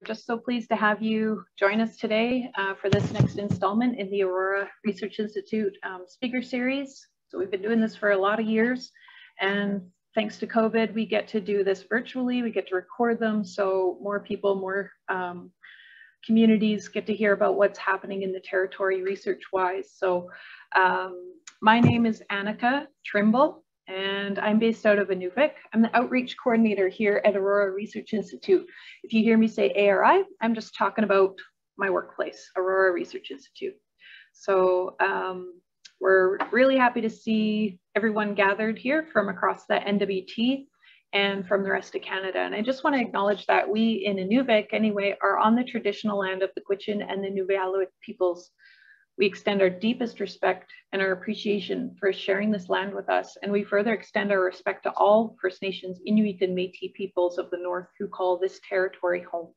Just so pleased to have you join us today for this next installment in the Aurora Research Institute speaker series. So we've been doing this for a lot of years, and thanks to COVID, we get to do this virtually. We get to record them, so more people, more communities get to hear about what's happening in the territory research-wise. So my name is Annika Trimble, and I'm based out of Inuvik. I'm the outreach coordinator here at Aurora Research Institute. If you hear me say ARI, I'm just talking about my workplace, Aurora Research Institute. So we're really happy to see everyone gathered here from across the NWT and from the rest of Canada. And I just want to acknowledge that we in Inuvik, anyway, are on the traditional land of the Gwich'in and the Nunavut peoples. We extend our deepest respect and our appreciation for sharing this land with us. And we further extend our respect to all First Nations, Inuit and Métis peoples of the North who call this territory home.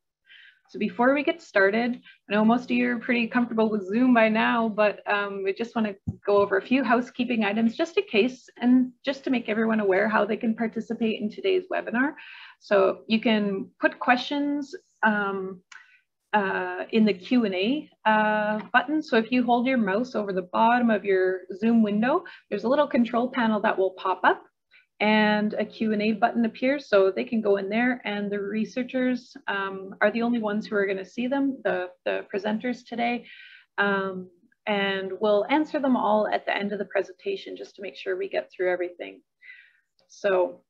So before we get started, I know most of you are pretty comfortable with Zoom by now, but we just want to go over a few housekeeping items just in case, and just to make everyone aware how they can participate in today's webinar. So you can put questions in the Q&A button. So if you hold your mouse over the bottom of your Zoom window, there's a little control panel that will pop up and a Q&A button appears, so they can go in there, and the researchers are the only ones who are going to see them, the presenters today, and we'll answer them all at the end of the presentation just to make sure we get through everything. So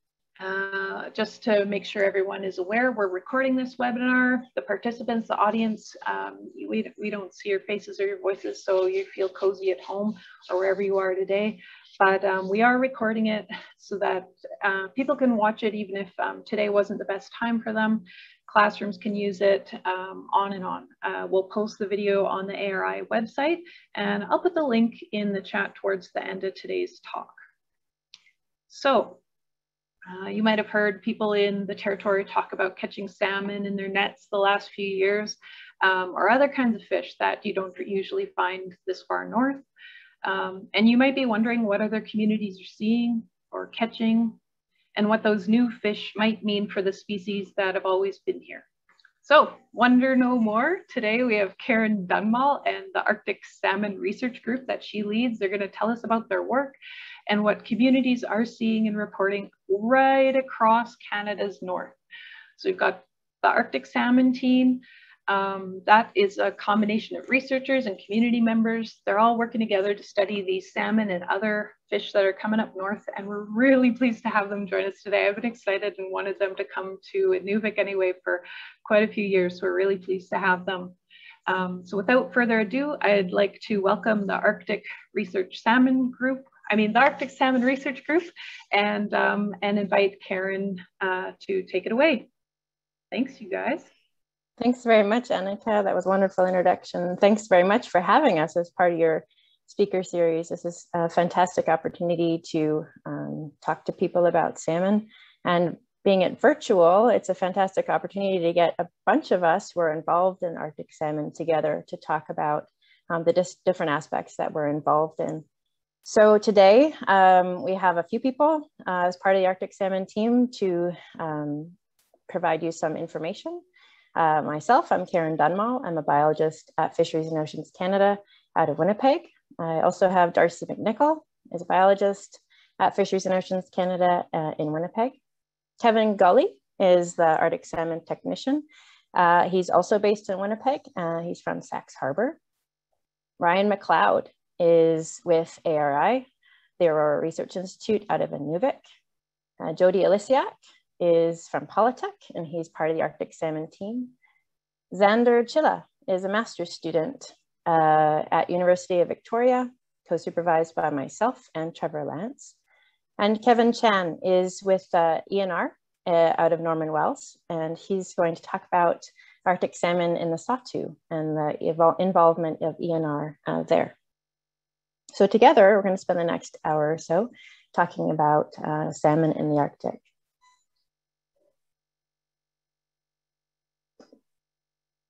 just to make sure everyone is aware, we're recording this webinar. The participants, the audience, we don't see your faces or your voices, so you feel cozy at home or wherever you are today. But we are recording it so that people can watch it even if today wasn't the best time for them. Classrooms can use it, on and on. We'll post the video on the ARI website, and I'll put the link in the chat towards the end of today's talk. So you might have heard people in the territory talk about catching salmon in their nets the last few years, or other kinds of fish that you don't usually find this far north. And you might be wondering what other communities are seeing or catching, and what those new fish might mean for the species that have always been here. So wonder no more. Today we have Karen Dunmall and the Arctic Salmon Research Group that she leads. They're going to tell us about their work and what communities are seeing and reporting right across Canada's north. So we've got the Arctic Salmon team. That is a combination of researchers and community members. They're all working together to study these salmon and other fish that are coming up north, and we're really pleased to have them join us today. I've been excited and wanted them to come to Inuvik anyway for quite a few years, so we're really pleased to have them. So without further ado, I'd like to welcome the Arctic Salmon Research Group, and invite Karen to take it away. Thanks, you guys. Thanks very much, Annika. That was a wonderful introduction. Thanks very much for having us as part of your speaker series. This is a fantastic opportunity to talk to people about salmon, and being it virtual, it's a fantastic opportunity to get a bunch of us who are involved in Arctic salmon together to talk about the different aspects that we're involved in. So today we have a few people as part of the Arctic salmon team to provide you some information. Myself, I'm Karen Dunmall. I'm a biologist at Fisheries and Oceans Canada out of Winnipeg. I also have Darcy McNichol, is a biologist at Fisheries and Oceans Canada in Winnipeg. Kevin Gully is the Arctic salmon technician. He's also based in Winnipeg. He's from Sax Harbor. Ryan Mcleod is with ARI, the Aurora Research Institute out of Inuvik. Jody Elisiak is from Polytech, and he's part of the Arctic salmon team. Xander Chilla is a master's student at University of Victoria, co-supervised by myself and Trevor Lance. And Kevin Chan is with ENR out of Norman Wells, and he's going to talk about Arctic salmon in the Sawtoo and the involvement of ENR there. So together, we're going to spend the next hour or so talking about salmon in the Arctic.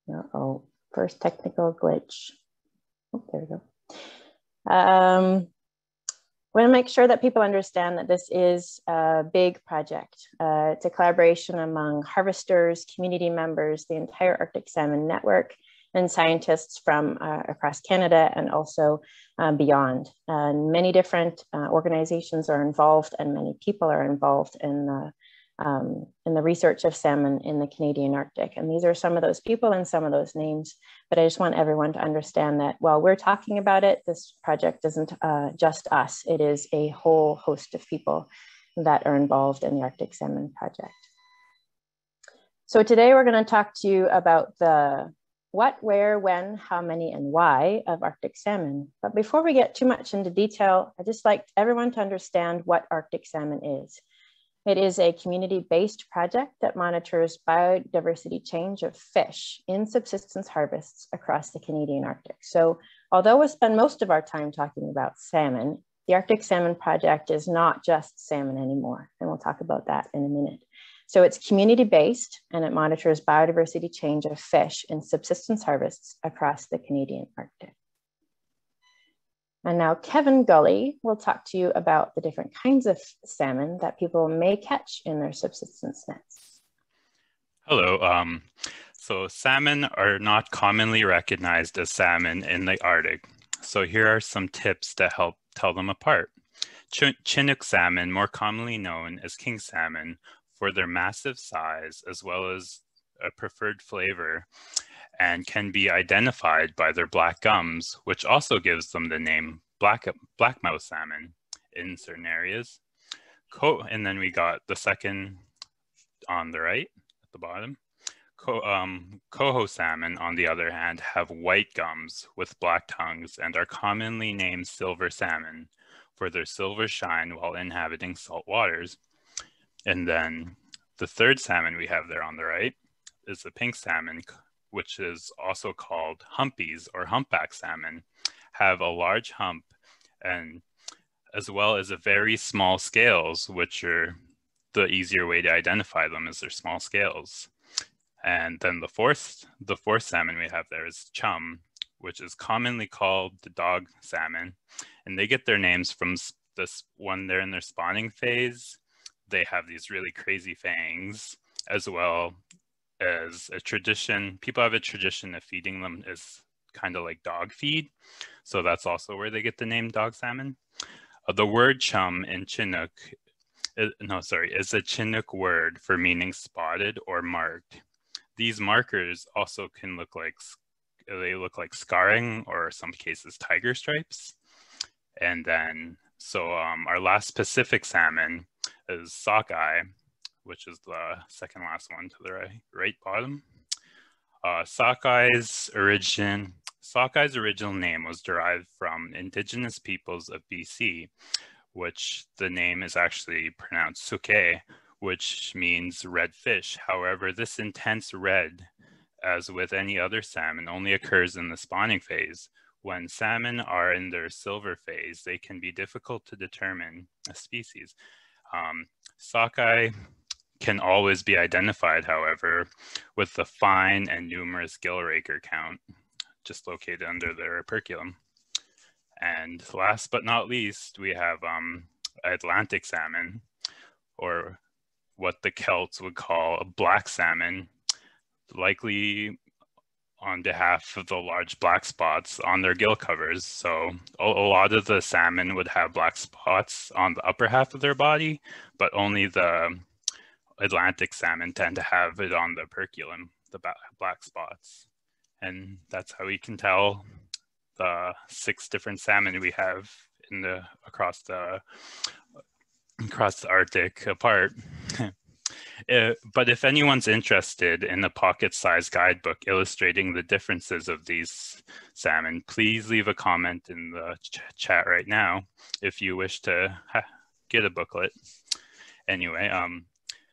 Uh-oh, first technical glitch. Oh, there we go. want to make sure that people understand that this is a big project. It's a collaboration among harvesters, community members, the entire Arctic Salmon Network, and scientists from across Canada and also beyond. Many different organizations are involved and many people are involved in the research of salmon in the Canadian Arctic. And these are some of those people and some of those names. But I just want everyone to understand that while we're talking about it, this project isn't just us. It is a whole host of people that are involved in the Arctic Salmon Project. So today we're going to talk to you about the what, where, when, how many, and why of Arctic salmon. But before we get too much into detail, I'd just like everyone to understand what Arctic salmon is. It is a community-based project that monitors biodiversity change of fish in subsistence harvests across the Canadian Arctic. So although we spend most of our time talking about salmon, the Arctic Salmon Project is not just salmon anymore, and we'll talk about that in a minute. So it's community-based and it monitors biodiversity change of fish in subsistence harvests across the Canadian Arctic. And now Kevin Gully will talk to you about the different kinds of salmon that people may catch in their subsistence nets. Hello. So salmon are not commonly recognized as salmon in the Arctic. So here are some tips to help tell them apart. Chinook salmon, more commonly known as king salmon, for their massive size as well as a preferred flavor, and can be identified by their black gums, which also gives them the name blackmouth salmon in certain areas. And then we got the second on the right at the bottom. Coho salmon, on the other hand, have white gums with black tongues and are commonly named silver salmon for their silver shine while inhabiting salt waters. And then the third salmon we have there on the right is the pink salmon, which is also called humpies or humpback salmon, have a large hump and as well as a very small scales, which are the easier way to identify them is their small scales. And then the fourth salmon we have there is chum, which is commonly called the dog salmon. And they get their names from this when they're in their spawning phase. They have these really crazy fangs, as well as a tradition. People have a tradition of feeding them as kind of like dog feed. So that's also where they get the name dog salmon. The word chum in Chinook, is a Chinook word for meaning spotted or marked. These markers also can look like scarring or in some cases tiger stripes. And then, so our last Pacific salmon is Sockeye, which is the second last one to the right bottom. Sockeye's original name was derived from indigenous peoples of BC, which the name is actually pronounced suke, which means red fish. However, this intense red, as with any other salmon, only occurs in the spawning phase. When salmon are in their silver phase, they can be difficult to determine a species. Sockeye can always be identified, however, with the fine and numerous gill raker count, just located under their operculum. And last but not least, we have Atlantic salmon, or what the Celts would call a black salmon, likely on behalf of the large black spots on their gill covers. So a lot of the salmon would have black spots on the upper half of their body, but only the Atlantic salmon tend to have it on the operculum, the black spots. And that's how we can tell the 6 different salmon we have across the Arctic apart. But if anyone's interested in a pocket-sized guidebook illustrating the differences of these salmon, please leave a comment in the chat right now if you wish to get a booklet. Anyway,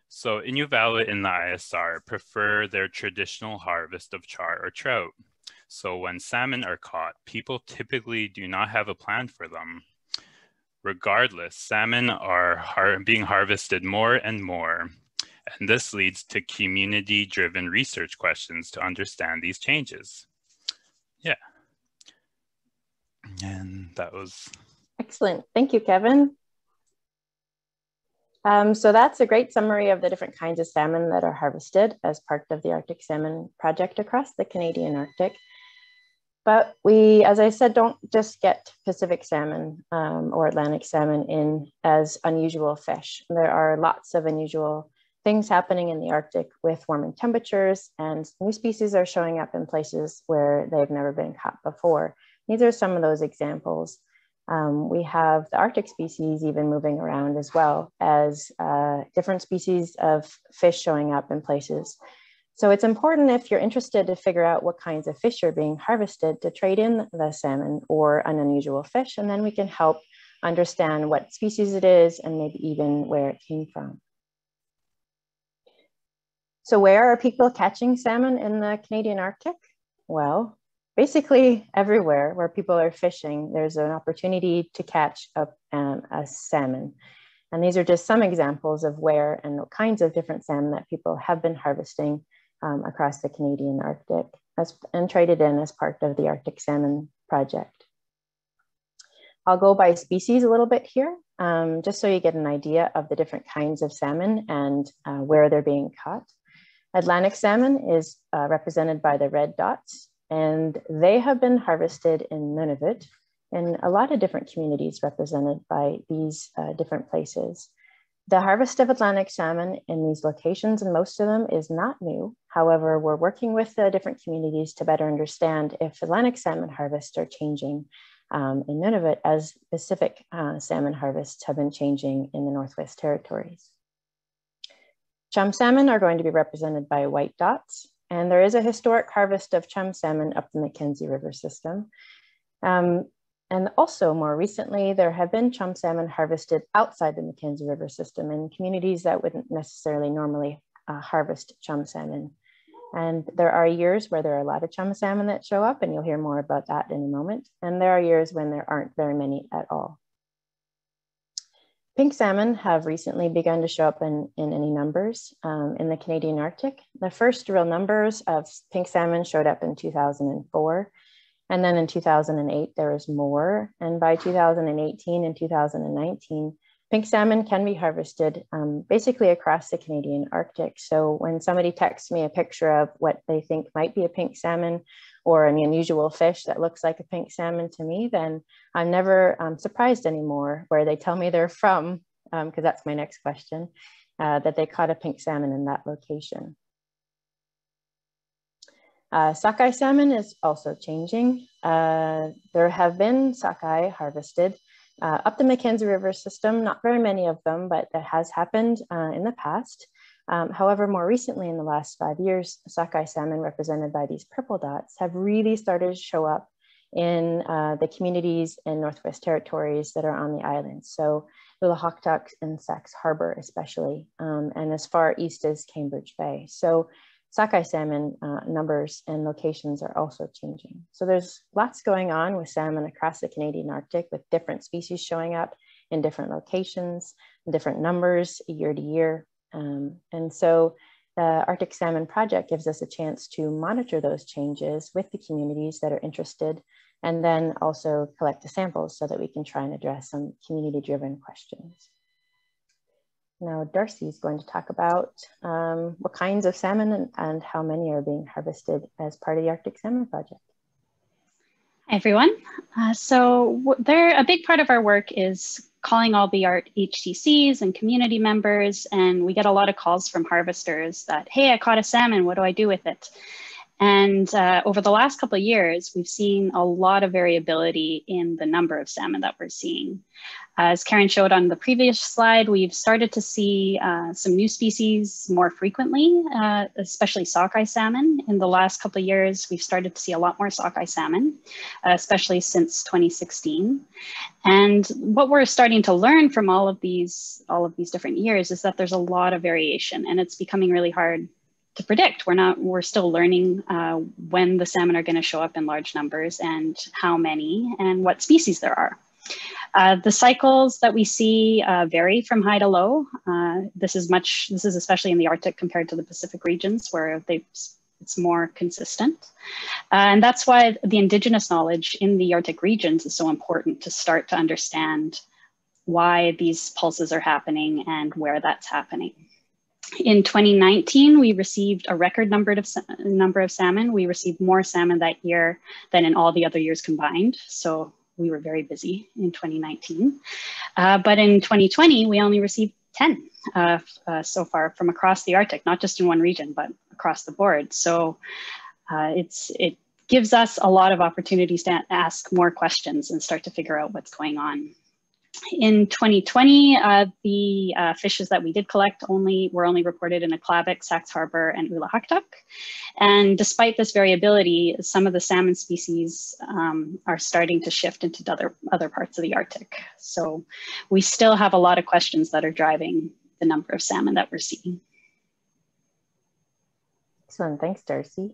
so Inuvialuit in the ISR prefer their traditional harvest of char or trout. So when salmon are caught, people typically do not have a plan for them. Regardless, salmon are being harvested more and more, and this leads to community-driven research questions to understand these changes. Yeah. And that was... Excellent. Thank you, Kevin. So that's a great summary of the different kinds of salmon that are harvested as part of the Arctic Salmon Project across the Canadian Arctic. But we, as I said, don't just get Pacific salmon or Atlantic salmon in as unusual fish. There are lots of unusual things happening in the Arctic with warming temperatures, and new species are showing up in places where they've never been caught before. These are some of those examples. We have the Arctic species even moving around as well as different species of fish showing up in places. So it's important, if you're interested, to figure out what kinds of fish are being harvested, to trade in the salmon or an unusual fish, and then we can help understand what species it is and maybe even where it came from. So where are people catching salmon in the Canadian Arctic? Well, basically everywhere where people are fishing, there's an opportunity to catch a salmon. And these are just some examples of where and what kinds of different salmon that people have been harvesting across the Canadian Arctic and traded in as part of the Arctic Salmon Project. I'll go by species a little bit here, just so you get an idea of the different kinds of salmon and where they're being caught. Atlantic salmon is represented by the red dots, and they have been harvested in Nunavut in a lot of different communities represented by these different places. The harvest of Atlantic salmon in these locations, and most of them, is not new. However, we're working with the different communities to better understand if Atlantic salmon harvests are changing in Nunavut as Pacific salmon harvests have been changing in the Northwest Territories. Chum salmon are going to be represented by white dots, and there is a historic harvest of chum salmon up the Mackenzie River system. And also more recently, there have been chum salmon harvested outside the Mackenzie River system in communities that wouldn't necessarily normally harvest chum salmon. And there are years where there are a lot of chum salmon that show up, and you'll hear more about that in a moment. And there are years when there aren't very many at all. Pink salmon have recently begun to show up in any numbers in the Canadian Arctic. The first real numbers of pink salmon showed up in 2004. And then in 2008, there was more. And by 2018 and 2019, pink salmon can be harvested basically across the Canadian Arctic. So when somebody texts me a picture of what they think might be a pink salmon or an unusual fish that looks like a pink salmon to me, then I'm never surprised anymore where they tell me they're from, because that's my next question, that they caught a pink salmon in that location. Sockeye salmon is also changing. There have been sockeye harvested up the Mackenzie River system, not very many of them, but that has happened in the past. However, more recently in the last 5 years, sockeye salmon represented by these purple dots have really started to show up in the communities in Northwest Territories that are on the islands. So Lillahoktuk and Sax Harbor especially, and as far east as Cambridge Bay. So sockeye salmon numbers and locations are also changing. So there's lots going on with salmon across the Canadian Arctic, with different species showing up in different locations, different numbers year to year. And so the Arctic Salmon Project gives us a chance to monitor those changes with the communities that are interested, and then also collect the samples so that we can try and address some community-driven questions. Now, Darcy is going to talk about what kinds of salmon and how many are being harvested as part of the Arctic Salmon Project. Hi, everyone. A big part of our work is calling all the art HTCs and community members, and we get a lot of calls from harvesters that, hey, I caught a salmon, what do I do with it? And over the last couple of years, we've seen a lot of variability in the number of salmon that we're seeing. As Karen showed on the previous slide, we've started to see some new species more frequently, especially sockeye salmon. In the last couple of years, we've started to see a lot more sockeye salmon, especially since 2016. And what we're starting to learn from all of these different years is that there's a lot of variation, and it's becoming really hard to predict. We're still learning when the salmon are going to show up in large numbers and how many and what species there are. The cycles that we see vary from high to low. This is especially in the Arctic compared to the Pacific regions, where they've it's more consistent. And that's why the indigenous knowledge in the Arctic regions is so important to start to understand why these pulses are happening and where that's happening. In 2019, we received a record number of salmon. We received more salmon that year than in all the other years combined. So we were very busy in 2019. But in 2020, we only received 10 so far from across the Arctic, not just in one region, but across the board. So it gives us a lot of opportunities to ask more questions and start to figure out what's going on. In 2020, the fishes that we did collect were only reported in Mcleod, Sax Harbor, and Ulahaktuk. And despite this variability, some of the salmon species are starting to shift into other parts of the Arctic. So we still have a lot of questions that are driving the number of salmon that we're seeing. Excellent, thanks, Darcy.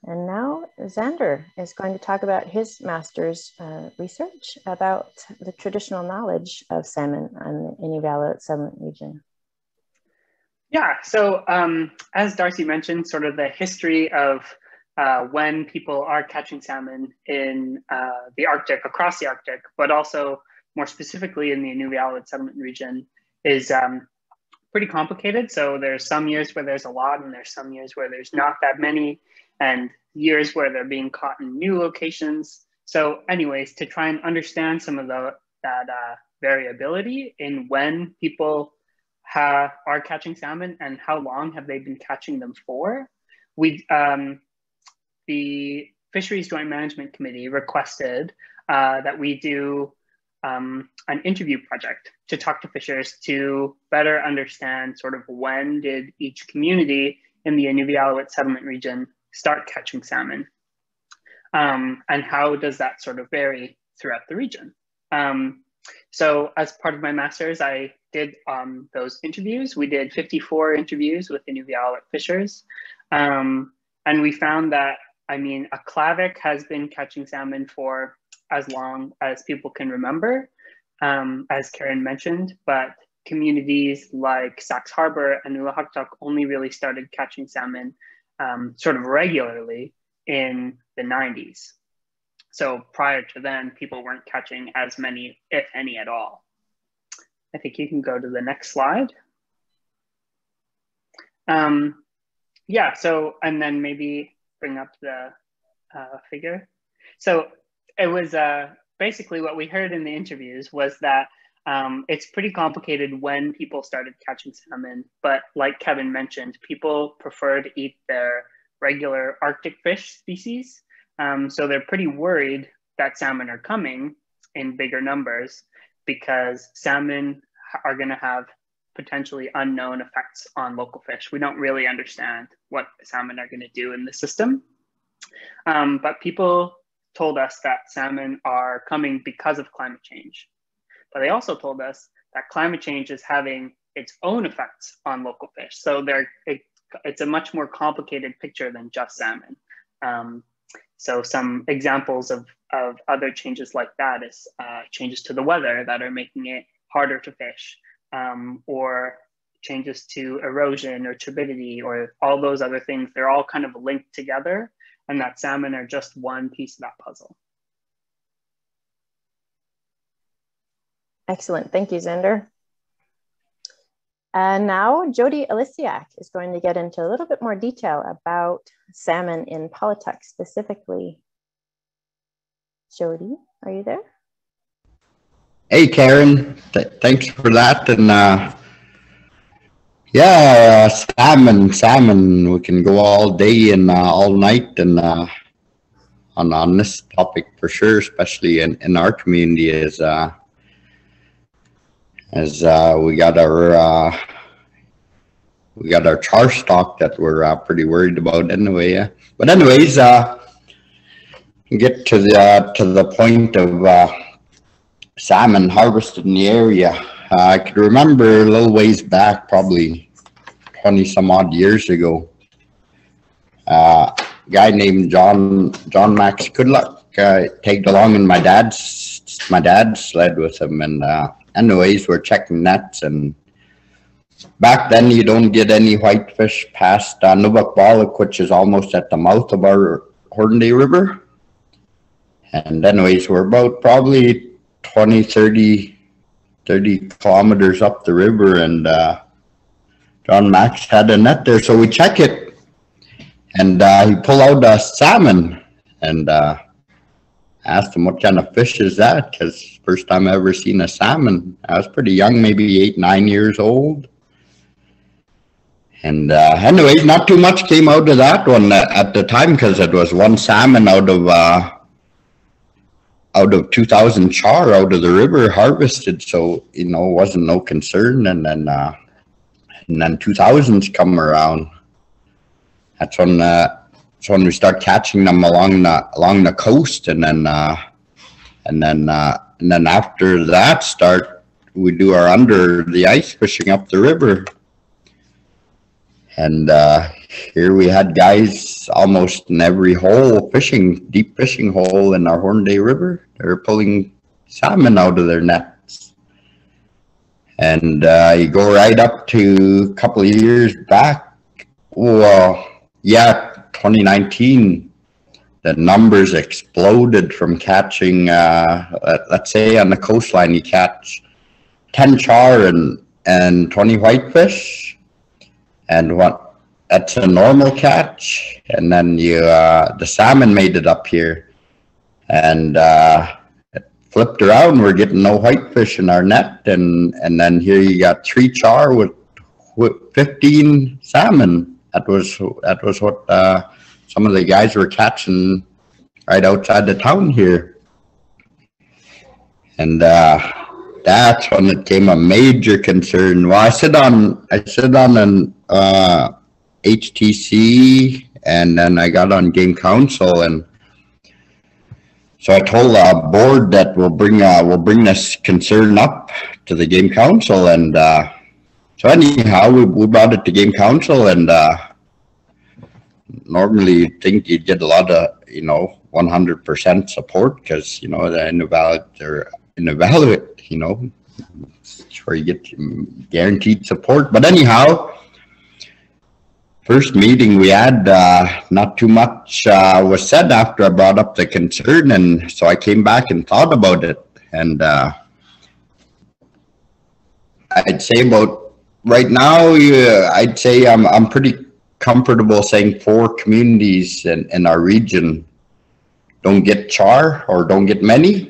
And now Xander is going to talk about his master's research about the traditional knowledge of salmon in the Inuvialuit settlement region. Yeah, so as Darcy mentioned, sort of the history of when people are catching salmon in the Arctic, across the Arctic, but also more specifically in the Inuvialuit settlement region is pretty complicated. So there's some years where there's a lot and there's some years where there's not that many, and years where they're being caught in new locations. So anyways, to try and understand some of that variability in when people are catching salmon and how long have they been catching them for, the Fisheries Joint Management Committee requested that we do an interview project to talk to fishers to better understand sort of when did each community in the Inuvialuit settlement region start catching salmon, and how does that sort of vary throughout the region. So as part of my master's, I did those interviews. We did 54 interviews with Inuvialuit fishers, and we found that, I mean, Mcleod has been catching salmon for as long as people can remember, as Karen mentioned, but communities like Sax Harbor and Ulahaktuk only really started catching salmon sort of regularly in the 90s. So prior to then, people weren't catching as many, if any at all. I think you can go to the next slide. Yeah, so, and then maybe bring up the figure. So it was basically what we heard in the interviews was that it's pretty complicated when people started catching salmon, but like Kevin mentioned, people prefer to eat their regular Arctic fish species. So they're pretty worried that salmon are coming in bigger numbers because salmon are going to have potentially unknown effects on local fish. We don't really understand what salmon are going to do in the system. But people told us that salmon are coming because of climate change. But they also told us that climate change is having its own effects on local fish. So it's a much more complicated picture than just salmon. So some examples of other changes like that is changes to the weather that are making it harder to fish, or changes to erosion or turbidity or all those other things. They're all kind of linked together, and that salmon are just one piece of that puzzle. Excellent, thank you, Xander. And now Jody Alisiak is going to get into a little bit more detail about salmon in Pawituck specifically. Jody, are you there? Hey, Karen, thanks for that. And yeah, salmon, we can go all day and all night and on this topic for sure, especially in our community as we got our char stock that we're pretty worried about anyway. But anyways, get to the point of salmon harvested in the area. I could remember a little ways back, probably 20 some odd years ago, a guy named John Max Goodluck tagged along in my dad's sled with him, and anyways, we're checking nets, and back then you don't get any whitefish past Nubak, which is almost at the mouth of our Hornday River. And anyways, we're about probably 20, 30 kilometers up the river, and John Max had a net there, so we check it, and he pulled out a salmon, and asked him what kind of fish is that, because first time I ever seen a salmon. I was pretty young, maybe 8, 9 years old. And anyways, not too much came out of that one at the time, because it was one salmon out of 2,000 char out of the river harvested, so you know, wasn't no concern. And then 2000s come around. That's when we start catching them along the coast, and then after that we do our under the ice fishing up the river. And here we had guys almost in every hole deep fishing hole in our Hornday River. They were pulling salmon out of their nets. And you go right up to a couple of years back. Well, yeah, 2019, the numbers exploded from catching, let's say on the coastline, you catch 10 char and 20 whitefish. And that's a normal catch. And then the salmon made it up here, and it flipped around. We're getting no whitefish in our net, and then here you got 3 char with 15 salmon. That was what some of the guys were catching right outside the town here. And that's when it became a major concern. Well, I sit on an HTC, and then I got on game council, and so I told the board that we'll bring this concern up to the game council. And so anyhow, we brought it to game council, and normally you'd think you'd get a lot of 100% support, because they're invalid, it's where you get guaranteed support. But anyhow, first meeting we had, not too much was said after I brought up the concern, and so I came back and thought about it. And I'd say about right now, I'd say I'm pretty comfortable saying 4 communities in our region don't get char or don't get many.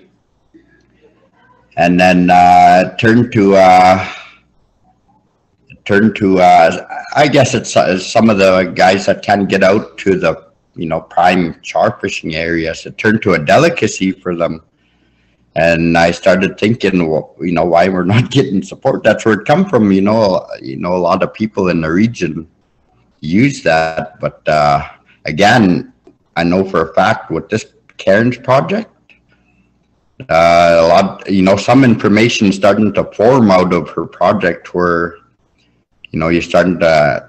And then turn to I guess it's some of the guys that can't get out to the prime char fishing areas. It turned to a delicacy for them, and I started thinking, well, why we're not getting support. That's where it come from. A lot of people in the region use that, but again, I know for a fact with this Karen's project, a lot, some information starting to form out of her project where, you're starting to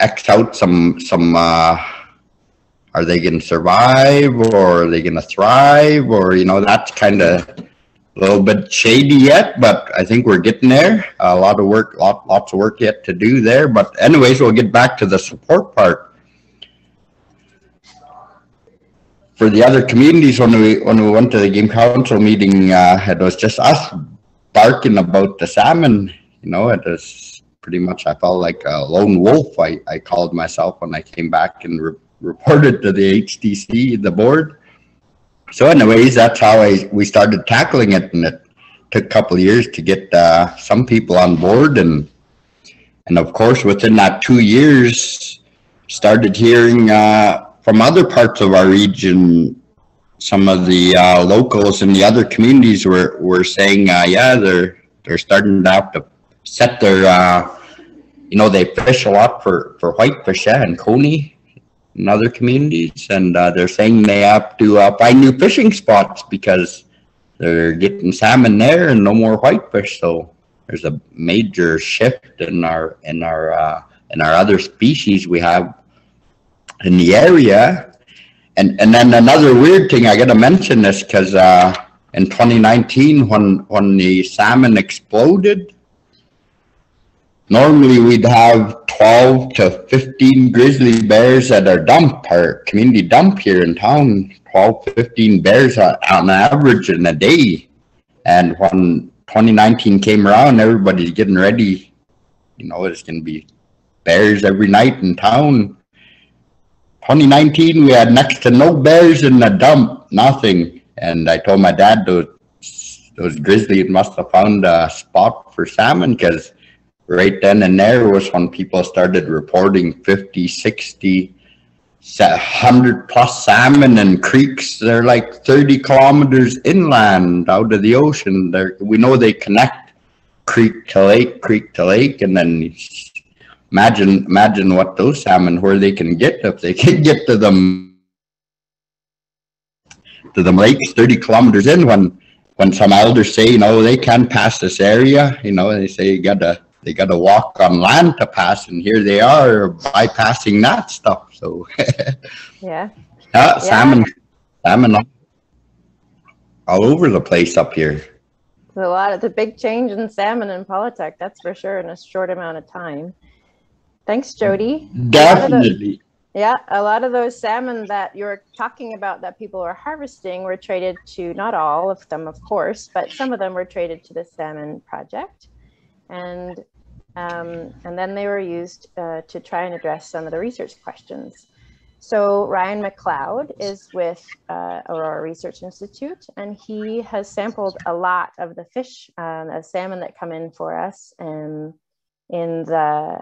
X out some, are they going to survive, or are they going to thrive, or, that's kind of a little bit shady yet, but I think we're getting there. A lot of work, lots of work yet to do there. But anyways, we'll get back to the support part. For the other communities, when we went to the game council meeting, it was just us barking about the salmon. It was pretty much, I felt like a lone wolf. I called myself when I came back and reported to the HTC, the board. So anyways, that's how we started tackling it, and it took a couple of years to get some people on board, and of course within that 2 years, started hearing from other parts of our region. Some of the locals in the other communities were saying, yeah, they're starting to have to set their, they fish a lot for whitefish, and coney in other communities, and they're saying they have to find new fishing spots because they're getting salmon there and no more whitefish. So there's a major shift in our other species we have in the area. And then another weird thing, I got to mention this because in 2019, when the salmon exploded, normally we'd have 12 to 15 grizzly bears at our dump, our community dump here in town. 12, 15 bears on average in a day. And when 2019 came around, everybody's getting ready. You know, it's going to be bears every night in town. 2019, we had next to no bears in the dump, nothing. And I told my dad those grizzlies must have found a spot for salmon, because right then and there was when people started reporting 50, 60, 100 plus salmon in creeks. They're like 30 kilometers inland out of the ocean. We know they connect creek to lake, and then imagine what those salmon, where they can get, if they can get to them lakes 30 kilometers in. When some elders say, you know, they can't pass this area, you know, they say they gotta walk on land to pass, and here they are bypassing that stuff. So yeah, salmon all over the place up here. It's a big change in salmon in Palatec, that's for sure, in a short amount of time. Thanks, Jody. Definitely. A lot of those salmon that you're talking about that people are harvesting were traded to, not all of them, of course, but some of them were traded to the Salmon Project. And then they were used to try and address some of the research questions. So Ryan Mcleod is with Aurora Research Institute, and he has sampled a lot of the fish, of salmon that come in for us in the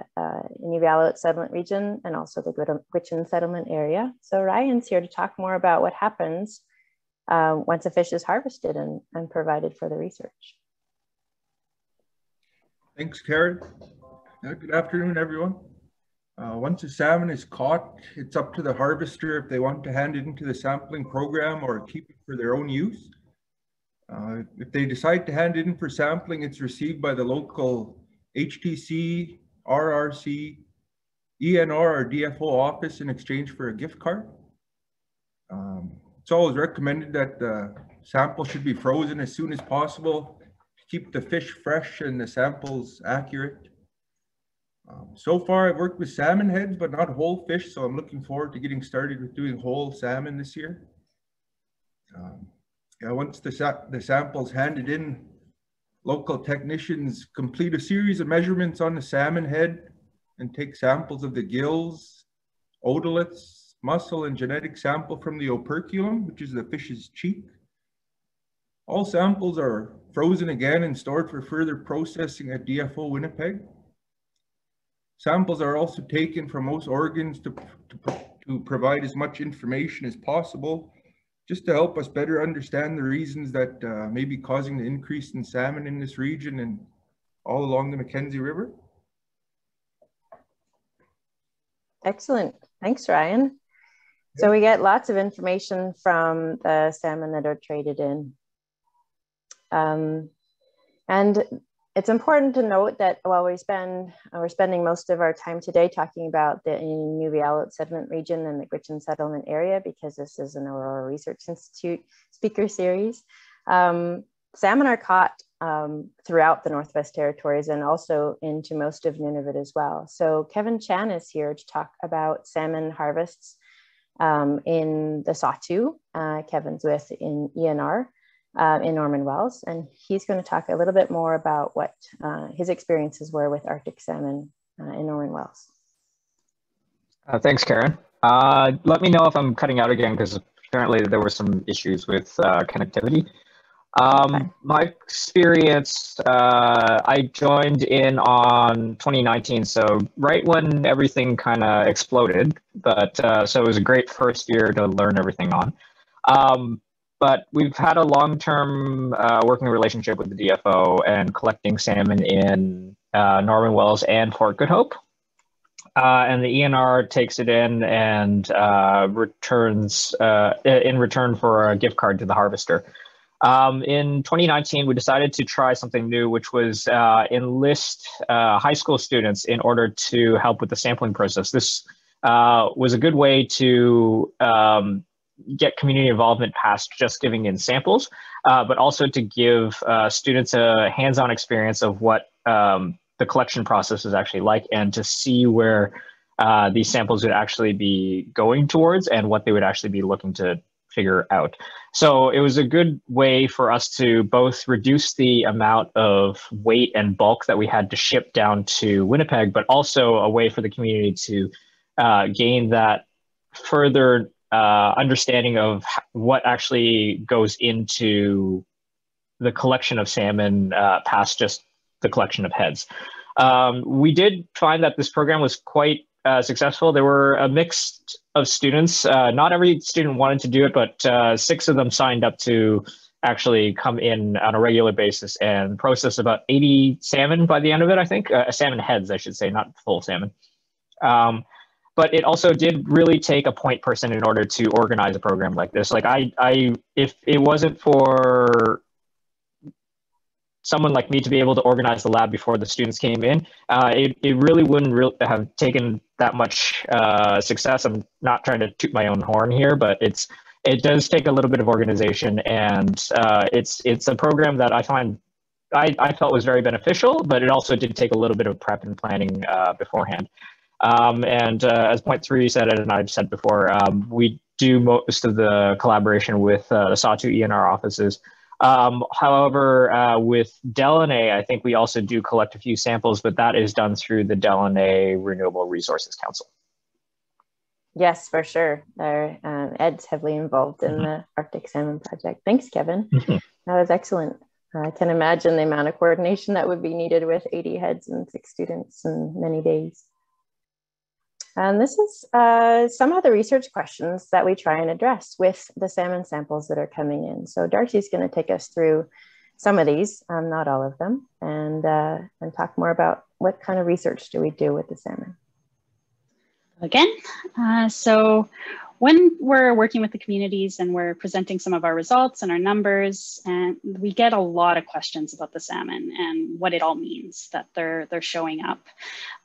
Inuvialuit settlement region, and also the Gwich'in settlement area. So Ryan's here to talk more about what happens once a fish is harvested and provided for the research. Thanks, Karen. Good afternoon, everyone. Once a salmon is caught, it's up to the harvester if they want to hand it into the sampling program or keep it for their own use. If they decide to hand it in for sampling, it's received by the local HTC, RRC, ENR, or DFO office in exchange for a gift card. It's always recommended that the sample should be frozen as soon as possible to keep the fish fresh and the samples accurate. So far, I've worked with salmon heads, but not whole fish, so I'm looking forward to getting started with doing whole salmon this year. Once the sample's handed in, local technicians complete a series of measurements on the salmon head and take samples of the gills, otoliths, muscle, and genetic sample from the operculum, which is the fish's cheek. All samples are frozen again and stored for further processing at DFO Winnipeg. Samples are also taken from most organs to provide as much information as possible, just to help us better understand the reasons that may be causing the increase in salmon in this region and all along the Mackenzie River. Excellent. Thanks, Ryan. So we get lots of information from the salmon that are traded in. And it's important to note that while we're spending most of our time today talking about the Inuvialuit settlement region and the Gwich'in settlement area, because this is an Aurora Research Institute speaker series, salmon are caught throughout the Northwest Territories and also into most of Nunavut as well. So Kevin Chan is here to talk about salmon harvests in the Sawtoo. Kevin's with in ENR. In Norman Wells, and he's going to talk a little bit more about what his experiences were with Arctic salmon in Norman Wells. Thanks, Karen. Let me know if I'm cutting out again, because apparently there were some issues with connectivity. My experience, I joined in on 2019, so right when everything kind of exploded, but so it was a great first year to learn everything on. But we've had a long-term working relationship with the DFO and collecting salmon in Norman Wells and Fort Good Hope. And the ENR takes it in and returns in return for a gift card to the harvester. In 2019, we decided to try something new, which was enlist high school students in order to help with the sampling process. This was a good way to get community involvement past just giving in samples, but also to give students a hands-on experience of what the collection process is actually like, and to see where these samples would actually be going towards and what they would actually be looking to figure out. So it was a good way for us to both reduce the amount of weight and bulk that we had to ship down to Winnipeg, but also a way for the community to gain that further understanding of what actually goes into the collection of salmon past just the collection of heads. We did find that this program was quite successful. There were a mix of students. Not every student wanted to do it, but 6 of them signed up to actually come in on a regular basis and process about 80 salmon by the end of it, I think. Salmon heads, I should say, not full salmon. But it also did really take a point person in order to organize a program like this. Like if it wasn't for someone like me to be able to organize the lab before the students came in, it really wouldn't have taken that much success. I'm not trying to toot my own horn here, but it does take a little bit of organization, and it's a program that I felt was very beneficial, but it also did take a little bit of prep and planning beforehand. As point 3 said, and I've said before, we do most of the collaboration with the Sawtooth in our offices. However, with Dna, I think we also do collect a few samples, but that is done through the Dna Renewable Resources Council. Yes, for sure. Ed's heavily involved in the Arctic Salmon Project. Thanks, Kevin. That was excellent. I can imagine the amount of coordination that would be needed with 80 heads and 6 students in many days. And this is some of the research questions that we try and address with the salmon samples that are coming in. So Darcy's going to take us through some of these, not all of them, and talk more about what kind of research do we do with the salmon. Again, so when we're working with the communities and we're presenting some of our results and our numbers, and we get a lot of questions about the salmon and what it all means that they're showing up.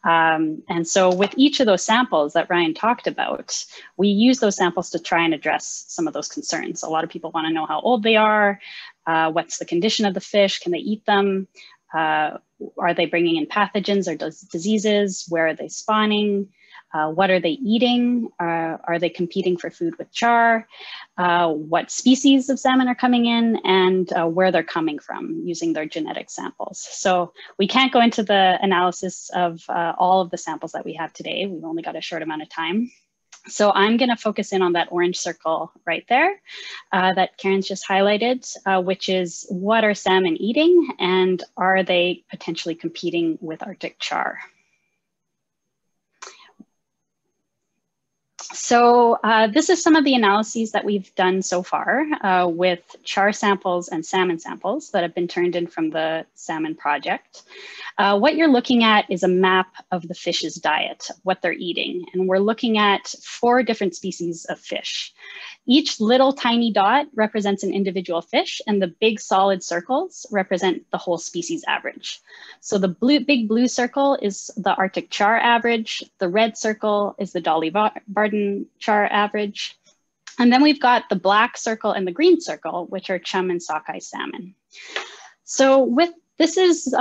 And so with each of those samples that Ryan talked about, we use those samples to try and address some of those concerns. A lot of people want to know how old they are, what's the condition of the fish, can they eat them? Are they bringing in pathogens or diseases? Where are they spawning? What are they eating? Are they competing for food with char? What species of salmon are coming in, and where they're coming from using their genetic samples. So we can't go into the analysis of all of the samples that we have today. We've only got a short amount of time. So I'm going to focus in on that orange circle right there that Karen's just highlighted, which is what are salmon eating, and are they potentially competing with Arctic char? So this is some of the analyses that we've done so far with char samples and salmon samples that have been turned in from the Salmon Project. What you're looking at is a map of the fish's diet, what they're eating. And we're looking at 4 different species of fish. Each little tiny dot represents an individual fish, and the big solid circles represent the whole species average. So the big blue circle is the Arctic char average. The red circle is the Dolly Varden char average. And then we've got the black circle and the green circle, which are chum and sockeye salmon. So this is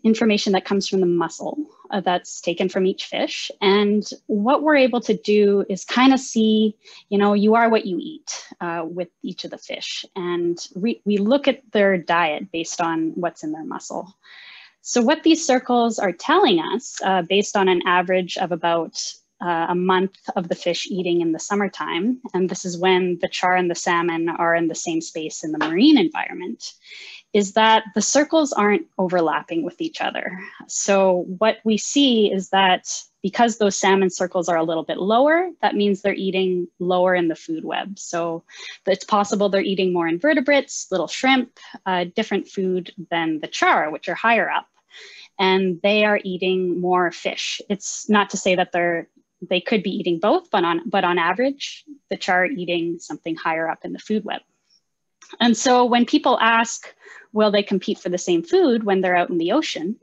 information that comes from the muscle that's taken from each fish. And what we're able to do is kind of see, you are what you eat with each of the fish. And we look at their diet based on what's in their muscle. So what these circles are telling us, based on an average of about a month of the fish eating in the summertime, and this is when the char and the salmon are in the same space in the marine environment, is that the circles aren't overlapping with each other. So what we see is that because those salmon circles are a little bit lower, that means they're eating lower in the food web. So it's possible they're eating more invertebrates, little shrimp, different food than the char, which are higher up. And they are eating more fish. It's not to say that they could be eating both, but on average, the char are eating something higher up in the food web. And so when people ask, will they compete for the same food when they're out in the ocean?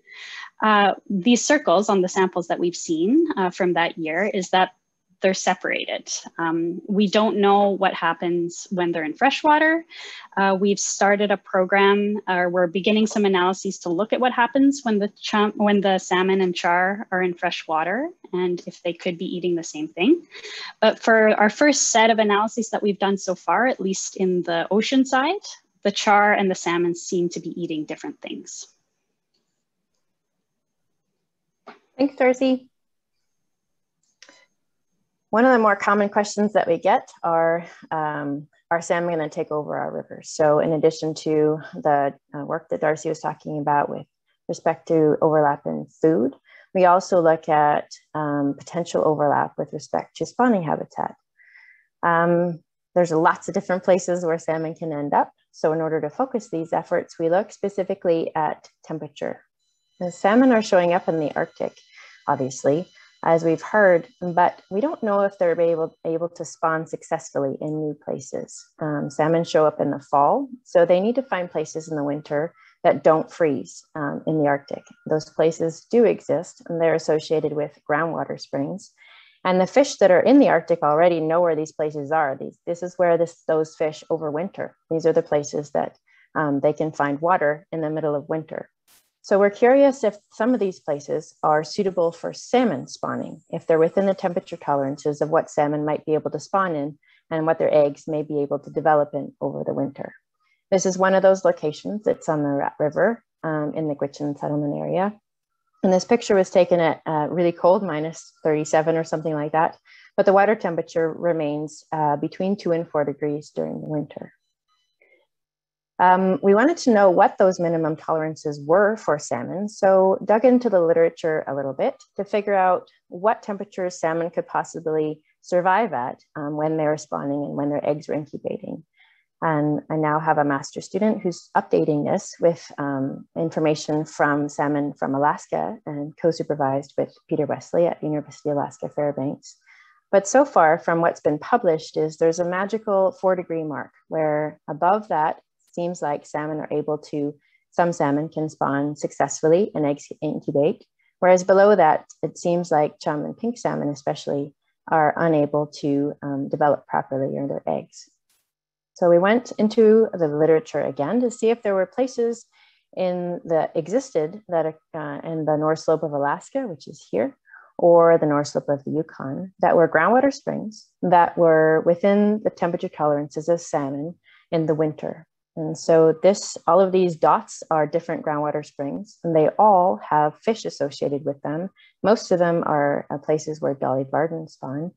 These circles on the samples that we've seen from that year is that they're separated. We don't know what happens when they're in freshwater. We've started a program, or we're beginning some analyses to look at what happens when the salmon and char are in freshwater, and if they could be eating the same thing. But for our first set of analyses that we've done so far, at least in the ocean side, the char and the salmon seem to be eating different things. Thanks, Darcy. One of the more common questions that we get are salmon going to take over our rivers? So in addition to the work that Darcy was talking about with respect to overlap in food, we also look at potential overlap with respect to spawning habitat. There's lots of different places where salmon can end up. So in order to focus these efforts, we look specifically at temperature. The salmon are showing up in the Arctic, obviously, as we've heard, but we don't know if they're able to spawn successfully in new places. Salmon show up in the fall, so they need to find places in the winter that don't freeze in the Arctic. Those places do exist, and they're associated with groundwater springs. And the fish that are in the Arctic already know where these places are. This is where those fish overwinter. These are the places that they can find water in the middle of winter. So we're curious if some of these places are suitable for salmon spawning, if they're within the temperature tolerances of what salmon might be able to spawn in and what their eggs may be able to develop in over the winter. This is one of those locations. It's on the Rat River in the Gwich'in settlement area. And this picture was taken at really cold, -37 or something like that. But the water temperature remains between 2 and 4 degrees during the winter. We wanted to know what those minimum tolerances were for salmon, so dug into the literature a little bit to figure out what temperatures salmon could possibly survive at when they were spawning and when their eggs were incubating. And I now have a master's student who's updating this with information from salmon from Alaska and co-supervised with Peter Wesley at University of Alaska Fairbanks. But so far from what's been published is there's a magical 4-degree mark where above that seems like salmon are able to, some salmon can spawn successfully and eggs incubate. Whereas below that, it seems like chum and pink salmon especially are unable to develop properly or their eggs. So we went into the literature again to see if there were places existed that in the North Slope of Alaska, which is here, or the North Slope of the Yukon, that were groundwater springs that were within the temperature tolerances of salmon in the winter. And so all of these dots are different groundwater springs, and they all have fish associated with them. Most of them are places where dolly varden spawn.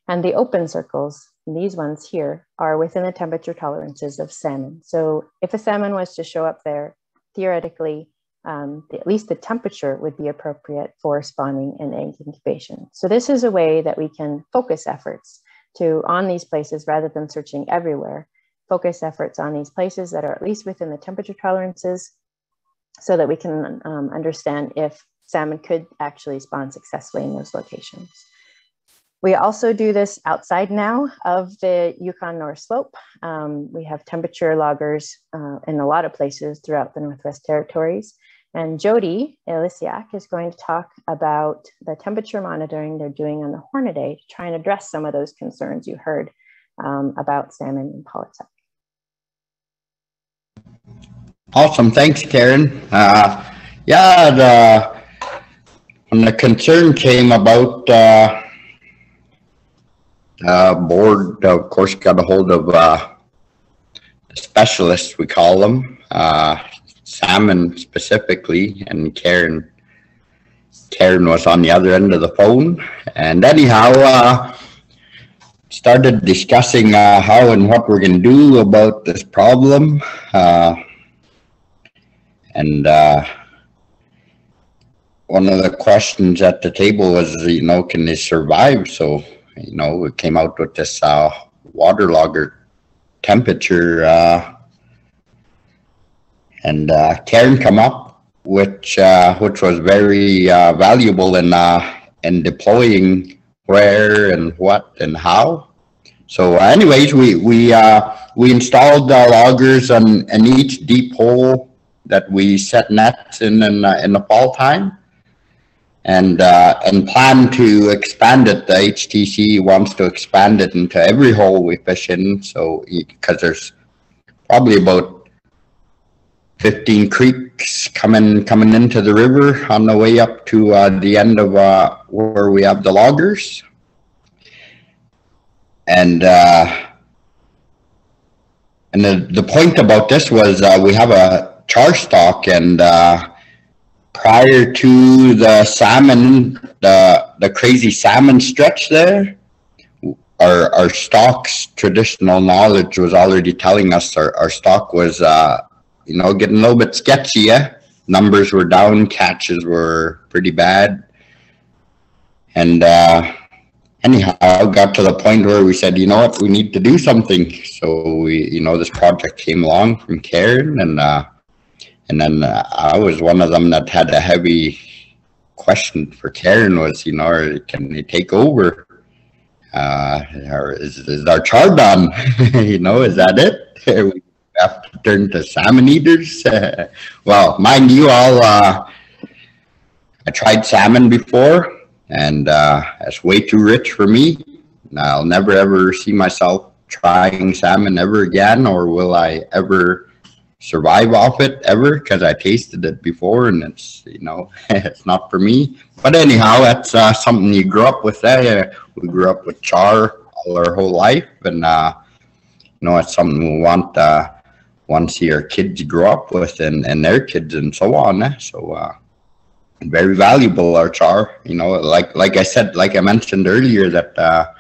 And the open circles, these ones here, are within the temperature tolerances of salmon. So if a salmon was to show up there, theoretically, at least the temperature would be appropriate for spawning and egg incubation. So this is a way that we can focus efforts on these places rather than searching everywhere. Focus efforts on these places that are at least within the temperature tolerances so that we can understand if salmon could actually spawn successfully in those locations. We also do this outside now of the Yukon North Slope. We have temperature loggers in a lot of places throughout the Northwest Territories. And Jody Elisiak is going to talk about the temperature monitoring they're doing on the Hornaday to try and address some of those concerns you heard about salmon in Pawituck. Awesome, thanks, Karen. When the concern came about, board, of course, got a hold of the specialists, we call them, salmon specifically, and Karen was on the other end of the phone. And anyhow, started discussing how and what we're going to do about this problem. One of the questions at the table was, can they survive? So, we came out with this waterlogger temperature, and Karen come up, which was very valuable in deploying where and what and how. So, anyways, we installed loggers on each deep hole that we set nets in the fall time. and plan to expand it. The HTC wants to expand it into every hole we fish in. So because there's probably about 15 creeks coming into the river on the way up to the end of where we have the loggers. And the point about this was we have a char stock, and prior to the salmon, the crazy salmon stretch there, our stock's traditional knowledge was already telling us our stock was you know, getting a little bit sketchy. Yeah? Numbers were down, catches were pretty bad, and anyhow, got to the point where we said, you know what, we need to do something. So we, you know, this project came along from Karen, and then I was one of them that had a heavy question for Karen was, you know, can they take over? Or is our char done? You know, is that it? We have to turn to salmon eaters? Well, mind you, I tried salmon before, and it's way too rich for me. I'll never ever see myself trying salmon ever again, or will I ever survive off it ever, because I tasted it before and it's, you know, it's not for me. But anyhow, that's something you grew up with. We grew up with char all our whole life, and you know, it's something we want to see our kids grow up with, and their kids and so on. So very valuable, our char. You know, like I said, like I mentioned earlier, that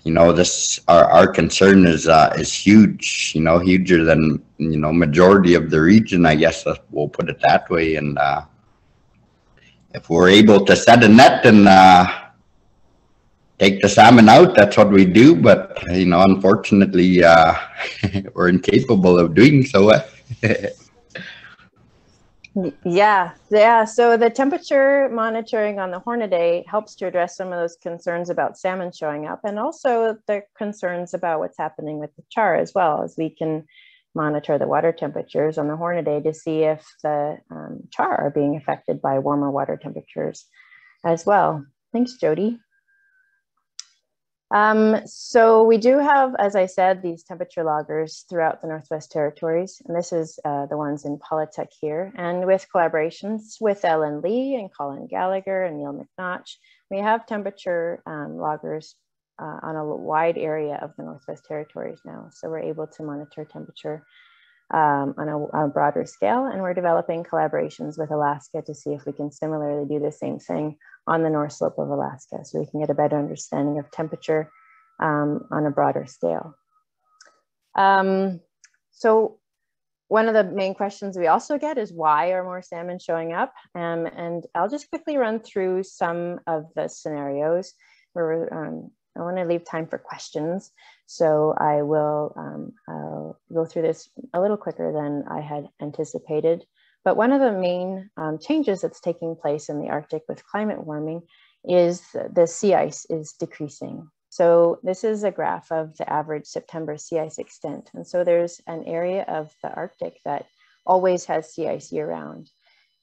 you know, this our concern is huge. You know, huger than, you know, majority of the region, I guess we'll put it that way. And if we're able to set a net and take the salmon out, that's what we do. But you know, unfortunately, we're incapable of doing so. Yeah. So the temperature monitoring on the Hornaday helps to address some of those concerns about salmon showing up, and also the concerns about what's happening with the char, as well as we can monitor the water temperatures on the Hornaday to see if the char are being affected by warmer water temperatures as well. Thanks, Jody. So we do have, as I said, these temperature loggers throughout the Northwest Territories, and this is the ones in Paulatuk here, and with collaborations with Ellen Lee and Colin Gallagher and Neil McNotch, we have temperature loggers on a wide area of the Northwest Territories now. So we're able to monitor temperature on a broader scale, and we're developing collaborations with Alaska to see if we can similarly do the same thing on the North Slope of Alaska, so we can get a better understanding of temperature on a broader scale. So one of the main questions we also get is, why are more salmon showing up? And I'll just quickly run through some of the scenarios where I want to leave time for questions. So I will I'll go through this a little quicker than I had anticipated. But one of the main changes that's taking place in the Arctic with climate warming is the sea ice is decreasing. So this is a graph of the average September sea ice extent. And so there's an area of the Arctic that always has sea ice year round.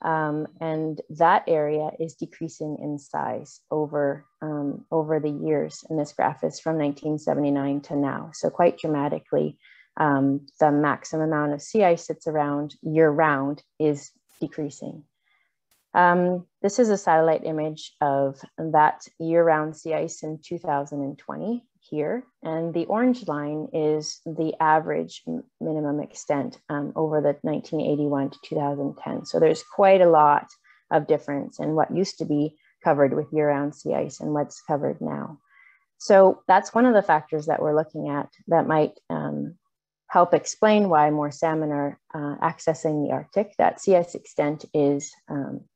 And that area is decreasing in size over the years. And this graph is from 1979 to now. So quite dramatically, the maximum amount of sea ice that's around year round is decreasing. This is a satellite image of that year round sea ice in 2020 here. And the orange line is the average minimum extent over the 1981 to 2010. So there's quite a lot of difference in what used to be covered with year round sea ice and what's covered now. So that's one of the factors that we're looking at that might help explain why more salmon are accessing the Arctic. That sea ice extent is